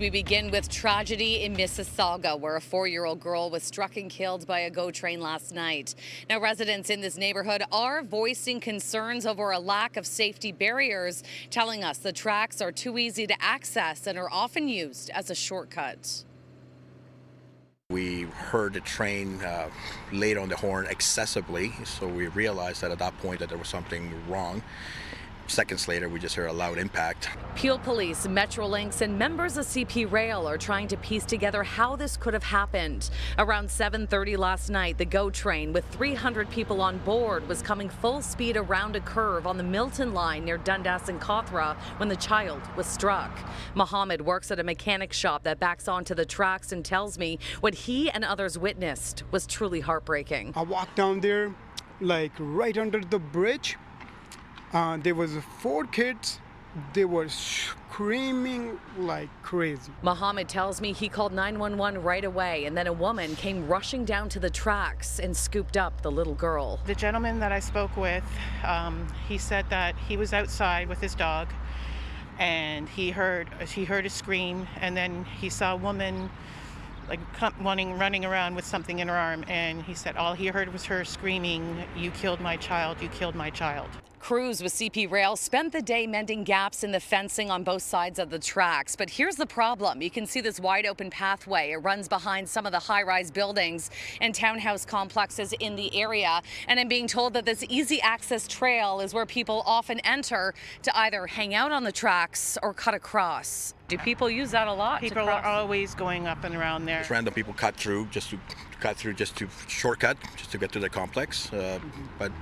We begin with tragedy in Mississauga, where a 4-year-old girl was struck and killed by a GO train last night. Now, residents in this neighborhood are voicing concerns over a lack of safety barriers, telling us the tracks are too easy to access and are often used as a shortcut. We heard the train laid on the horn excessively, so we realized that at that point that there was something wrong. Seconds later, we just heard a loud impact. Peel Police, Metrolinx, and members of CP Rail are trying to piece together how this could have happened. Around 7:30 last night, the GO train with 300 people on board was coming full speed around a curve on the Milton line near Dundas and Cawthra when the child was struck. Mohammed works at a mechanic shop that backs onto the tracks and tells me what he and others witnessed was truly heartbreaking. I walked down there, like right under the bridge. There was 4 kids. They were screaming like crazy. Mohammed tells me he called 911 right away, and then a woman came rushing down to the tracks and scooped up the little girl. The gentleman that I spoke with, he said that he was outside with his dog, and he heard a scream, and then he saw a woman like running around with something in her arm, and he said all he heard was her screaming, "You killed my child, you killed my child." Crews with CP Rail spent the day mending gaps in the fencing on both sides of the tracks. But here's the problem. You can see this wide open pathway. It runs behind some of the high-rise buildings and townhouse complexes in the area. And I'm being told that this easy access trail is where people often enter to either hang out on the tracks or cut across. Do people use that a lot? People are always going up and around there. Just random people cut through just to shortcut, just to get to the complex. But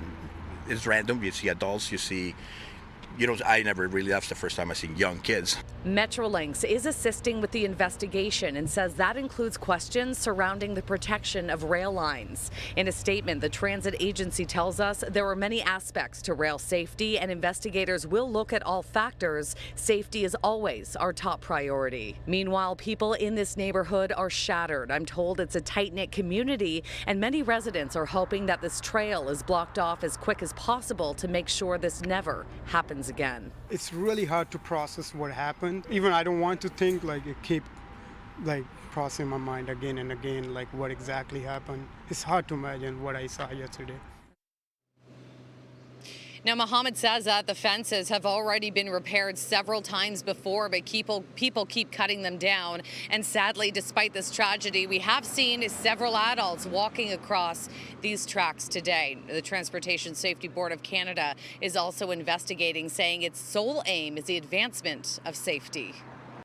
it's random. You see adults, you see, I never really, that's the first time I've seen young kids. Metrolinx is assisting with the investigation and says that includes questions surrounding the protection of rail lines. In a statement, the transit agency tells us there are many aspects to rail safety and investigators will look at all factors. Safety is always our top priority. Meanwhile, people in this neighborhood are shattered. I'm told it's a tight-knit community and many residents are hoping that this trail is blocked off as quick as possible to make sure this never happens again. It's really hard to process what happened. Even I don't want to think, like it keep like crossing my mind again and again, like what exactly happened. It's hard to imagine what I saw yesterday. Now, Mohammed says that the fences have already been repaired several times before, but people keep cutting them down. And sadly, despite this tragedy, we have seen several adults walking across these tracks today. The Transportation Safety Board of Canada is also investigating, saying its sole aim is the advancement of safety.